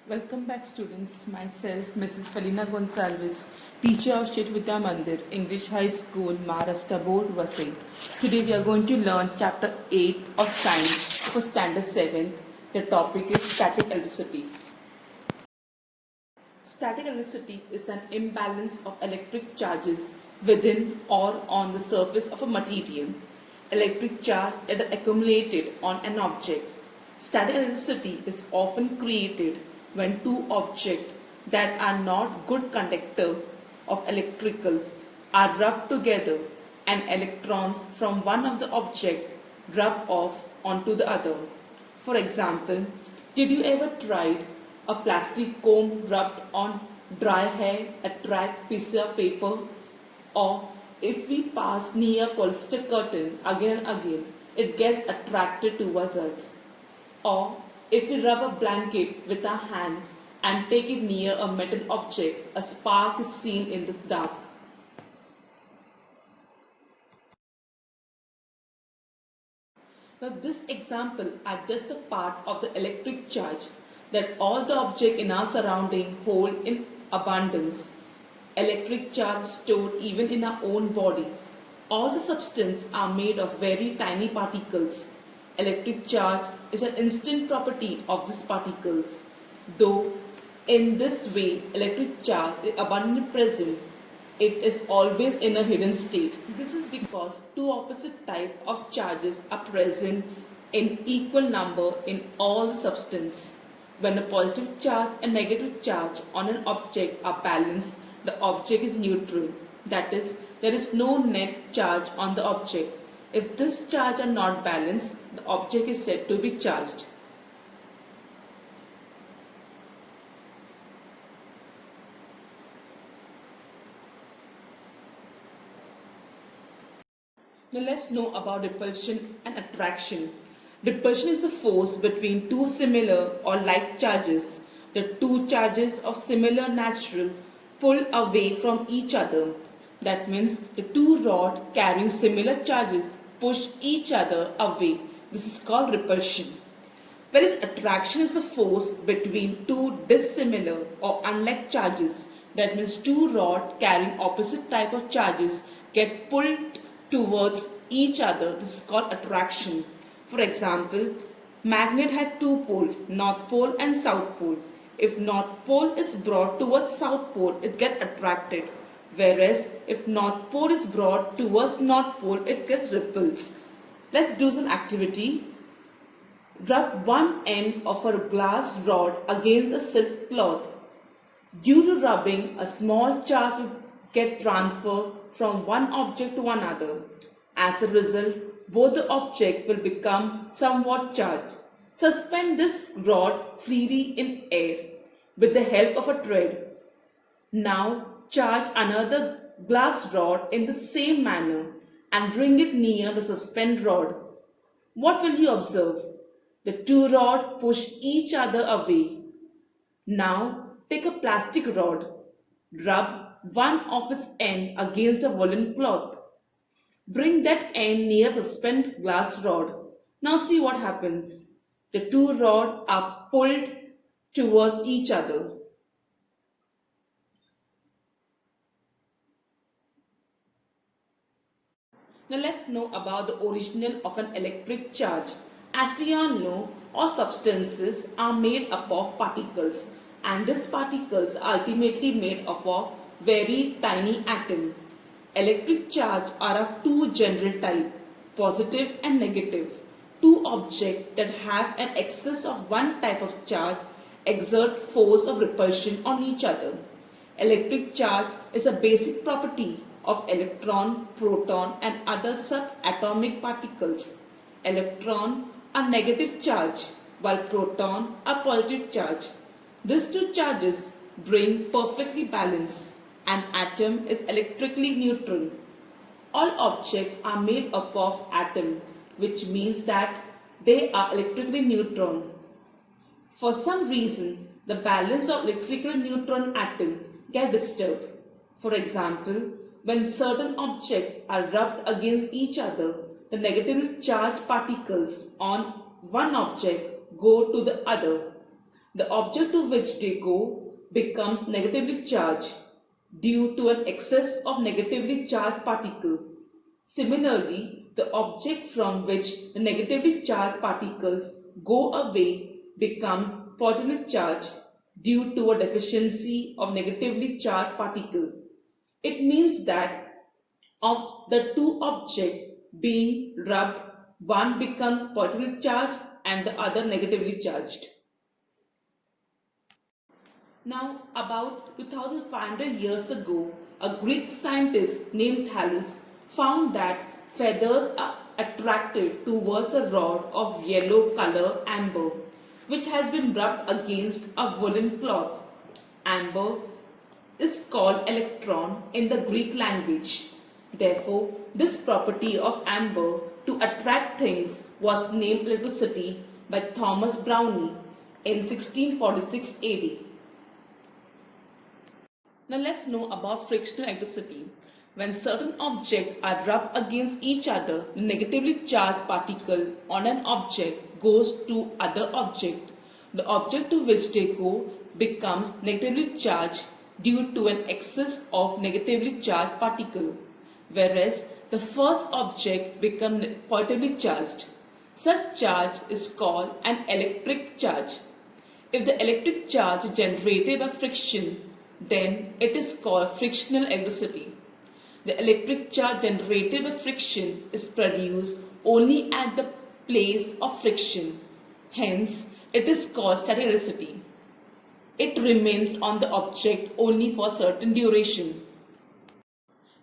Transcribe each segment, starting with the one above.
Welcome back students, myself Mrs. Felina Gonsalves, teacher of Shri Vidya Mandir, English High School, Maharashtra Board, Vasai. Today we are going to learn chapter 8 of science for standard 7th. The topic is static electricity. Static electricity is an imbalance of electric charges within or on the surface of a material. Electric charge that are accumulated on an object. Static electricity is often created when two objects that are not good conductor of electrical are rubbed together and electrons from one of the object rub off onto the other. For example, did you ever try a plastic comb rubbed on dry hair attract piece of paper? Or if we pass near polyester curtain again and again, it gets attracted towards us. Or if we rub a blanket with our hands and take it near a metal object, a spark is seen in the dark. Now this example are just a part of the electric charge that all the objects in our surrounding hold in abundance. Electric charge stored even in our own bodies. All the substances are made of very tiny particles. Electric charge is an instant property of these particles. Though in this way electric charge is abundantly present, it is always in a hidden state. This is because two opposite types of charges are present in equal number in all the substance. When a positive charge and negative charge on an object are balanced, the object is neutral. That is, there is no net charge on the object. If this charge are not balanced, the object is said to be charged. Now let's know about repulsion and attraction. Repulsion is the force between two similar or like charges. The two charges of similar natural pull away from each other. That means the two rods carrying similar charges push each other away. This is called repulsion. Whereas attraction is the force between two dissimilar or unlike charges. That means two rods carrying opposite type of charges get pulled towards each other. This is called attraction. For example, magnet had two poles, north pole and south pole. If north pole is brought towards south pole, it gets attracted. Whereas if north pole is brought towards north pole, it gets repulsed. Let's do some activity. Rub one end of a glass rod against a silk cloth. Due to rubbing, a small charge will get transferred from one object to another. As a result, both the object will become somewhat charged. Suspend this rod freely in air with the help of a thread. Now charge another glass rod in the same manner and bring it near the suspended rod. What will you observe? The two rods push each other away. Now take a plastic rod. Rub one of its end against a woolen cloth. Bring that end near the suspended glass rod. Now see what happens. The two rods are pulled towards each other. Now let's know about the original of an electric charge. As we all know, all substances are made up of particles, and these particles are ultimately made up of very tiny atom. Electric charge are of two general type, positive and negative. Two objects that have an excess of one type of charge exert force of repulsion on each other. Electric charge is a basic property of electron, proton and other subatomic particles. Electron are negative charge while proton are positive charge. These two charges bring perfectly balance. An atom is electrically neutral. All objects are made up of atom, which means that they are electrically neutral. For some reason, the balance of electrical neutron atom gets disturbed. For example, when certain objects are rubbed against each other, the negatively charged particles on one object go to the other. The object to which they go becomes negatively charged due to an excess of negatively charged particle. Similarly, the object from which the negatively charged particles go away becomes positively charged due to a deficiency of negatively charged particle. It means that of the two objects being rubbed, one becomes positively charged and the other negatively charged. Now, about 2500 years ago, a Greek scientist named Thales found that feathers are attracted towards a rod of yellow color amber, which has been rubbed against a woolen cloth. Amber is called electron in the Greek language. Therefore, this property of amber to attract things was named electricity by Thomas Browne in 1646 AD. Now let's know about frictional electricity. When certain objects are rubbed against each other, the negatively charged particle on an object goes to other object. The object to which they go becomes negatively charged due to an excess of negatively charged particle, whereas the first object becomes positively charged. Such charge is called an electric charge. If the electric charge is generated by friction, then it is called frictional electricity. The electric charge generated by friction is produced only at the place of friction. Hence, it is called static electricity. It remains on the object only for a certain duration.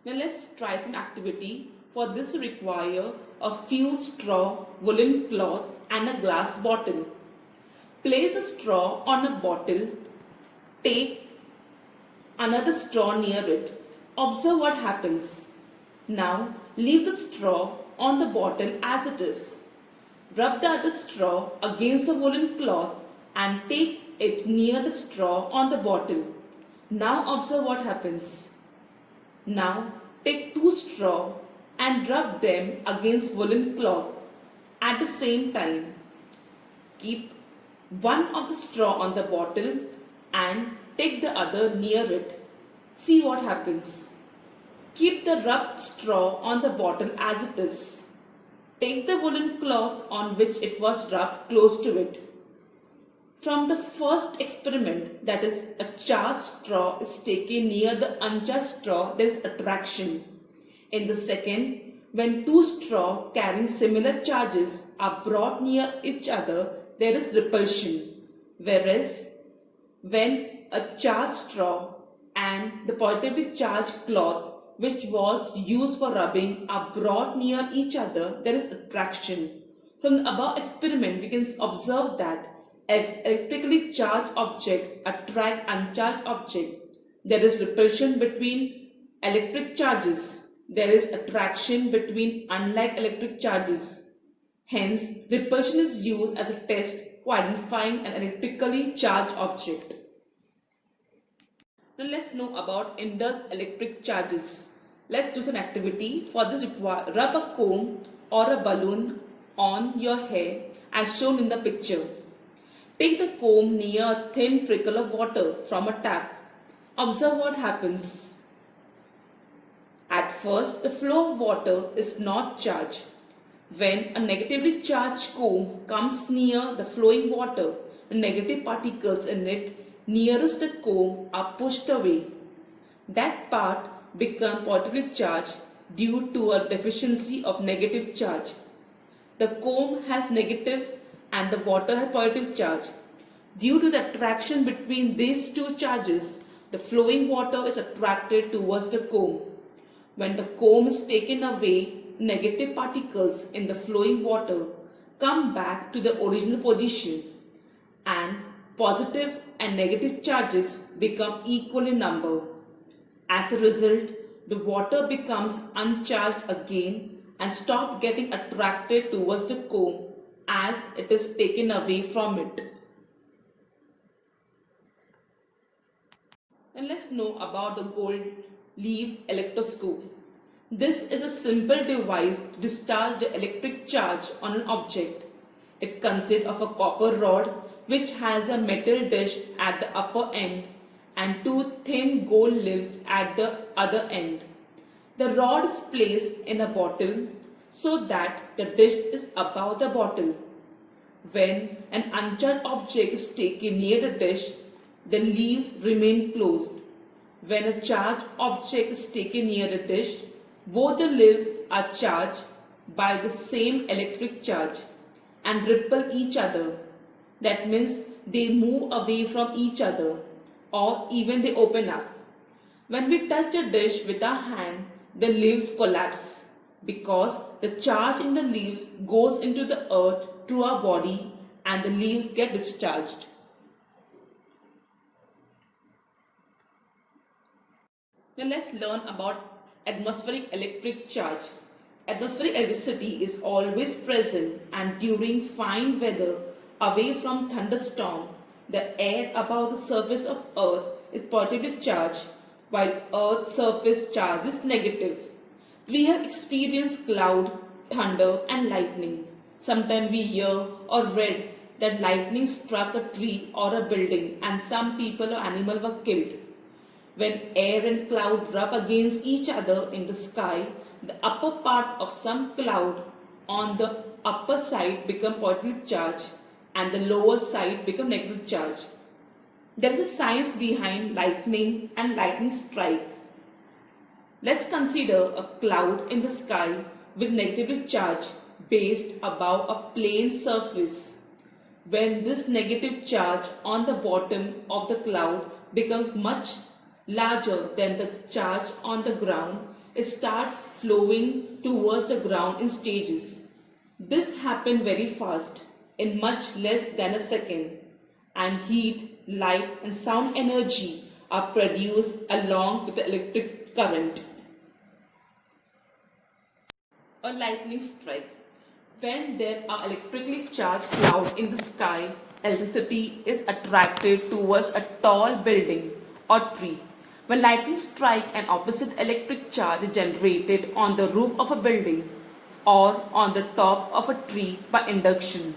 Now let's try some activity. For this require a few straw, woolen cloth and a glass bottle. Place a straw on a bottle. Take another straw near it. Observe what happens. Now leave the straw on the bottle as it is. Rub the other straw against the woolen cloth and take it near the straw on the bottle. Now observe what happens. Now take two straw and rub them against woolen cloth at the same time. Keep one of the straw on the bottle and take the other near it. See what happens. Keep the rubbed straw on the bottle as it is. Take the woolen cloth on which it was rubbed close to it. From the first experiment, that is, a charged straw is taken near the uncharged straw, there is attraction. In the second, when two straw carrying similar charges are brought near each other, there is repulsion. Whereas, when a charged straw and the positively charged cloth which was used for rubbing are brought near each other, there is attraction. From the above experiment, we can observe that electrically charged object attract uncharged object. There is repulsion between electric charges. There is attraction between unlike electric charges. Hence, repulsion is used as a test for identifying an electrically charged object. Now let's know about inverse electric charges. Let's do some activity. For this, rub a comb or a balloon on your hair as shown in the picture. Take the comb near a thin trickle of water from a tap. Observe what happens. At first, the flow of water is not charged. When a negatively charged comb comes near the flowing water, the negative particles in it nearest the comb are pushed away. That part becomes positively charged due to a deficiency of negative charge. The comb has negative and the water has positive charge. Due to the attraction between these two charges, the flowing water is attracted towards the comb. When the comb is taken away, negative particles in the flowing water come back to the original position and positive and negative charges become equal in number. As a result, the water becomes uncharged again and stops getting attracted towards the comb as it is taken away from it. And let's know about the gold leaf electroscope. This is a simple device to discharge the electric charge on an object. It consists of a copper rod which has a metal dish at the upper end and two thin gold leaves at the other end. The rod is placed in a bottle so that the dish is above the bottle. When an uncharged object is taken near the dish, the leaves remain closed. When a charged object is taken near the dish, both the leaves are charged by the same electric charge and repel each other. That means they move away from each other or even they open up. When we touch the dish with our hand, the leaves collapse because the charge in the leaves goes into the earth through our body and the leaves get discharged. Now let's learn about atmospheric electric charge. Atmospheric electricity is always present, and during fine weather away from thunderstorm, the air above the surface of earth is positively charged while earth's surface charge is negative. We have experienced cloud, thunder and lightning. Sometimes we hear or read that lightning struck a tree or a building and some people or animal were killed. When air and cloud rub against each other in the sky, the upper part of some cloud on the upper side become positive charge and the lower side become negative charge. There is a science behind lightning and lightning strike. Let's consider a cloud in the sky with negative charge based above a plane surface. When this negative charge on the bottom of the cloud becomes much larger than the charge on the ground, it starts flowing towards the ground in stages. This happens very fast, in much less than a second, and heat, light and sound energy are produced along with the electric current. A lightning strike. When there are electrically charged clouds in the sky, electricity is attracted towards a tall building or tree. When lightning strikes, an opposite electric charge is generated on the roof of a building or on the top of a tree by induction.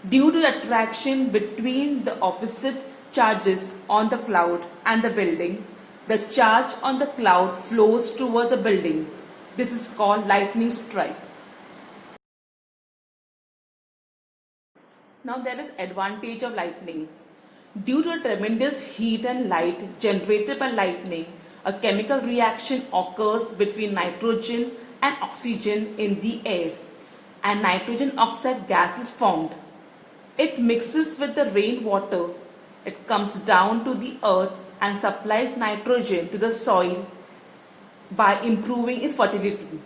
Due to the attraction between the opposite charges on the cloud and the building, the charge on the cloud flows toward the building. This is called lightning strike. Now there is advantage of lightning. Due to the tremendous heat and light generated by lightning, a chemical reaction occurs between nitrogen and oxygen in the air, and nitrogen oxide gas is formed. It mixes with the rainwater. It comes down to the earth and supplies nitrogen to the soil by improving its fertility.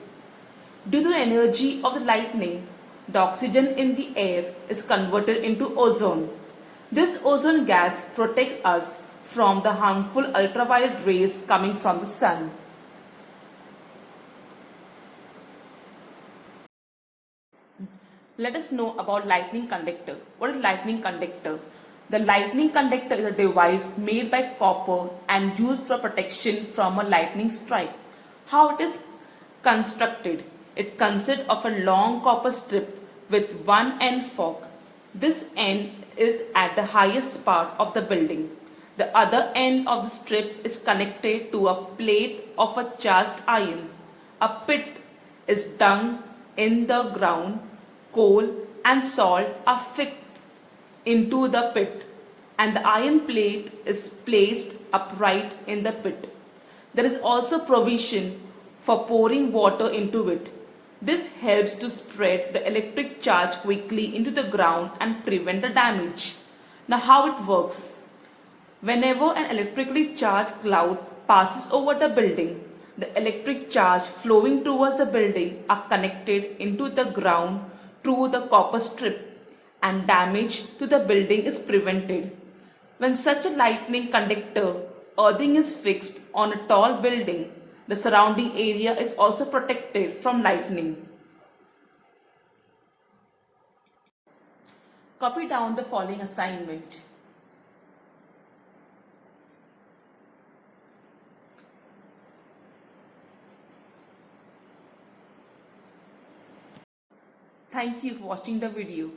Due to the energy of the lightning, the oxygen in the air is converted into ozone. This ozone gas protects us from the harmful ultraviolet rays coming from the sun. Let us know about lightning conductor. What is lightning conductor? The lightning conductor is a device made by copper and used for protection from a lightning strike. How it is constructed? It consists of a long copper strip with one end fork. This end is at the highest part of the building. The other end of the strip is connected to a plate of a charged iron. A pit is dug in the ground. Coal and salt are fixed into the pit, and the iron plate is placed upright in the pit. There is also provision for pouring water into it. This helps to spread the electric charge quickly into the ground and prevent the damage. Now how it works? Whenever an electrically charged cloud passes over the building, the electric charge flowing towards the building are connected into the ground through the copper strip, and damage to the building is prevented. When such a lightning conductor earthing is fixed on a tall building, the surrounding area is also protected from lightning. Copy down the following assignment. Thank you for watching the video.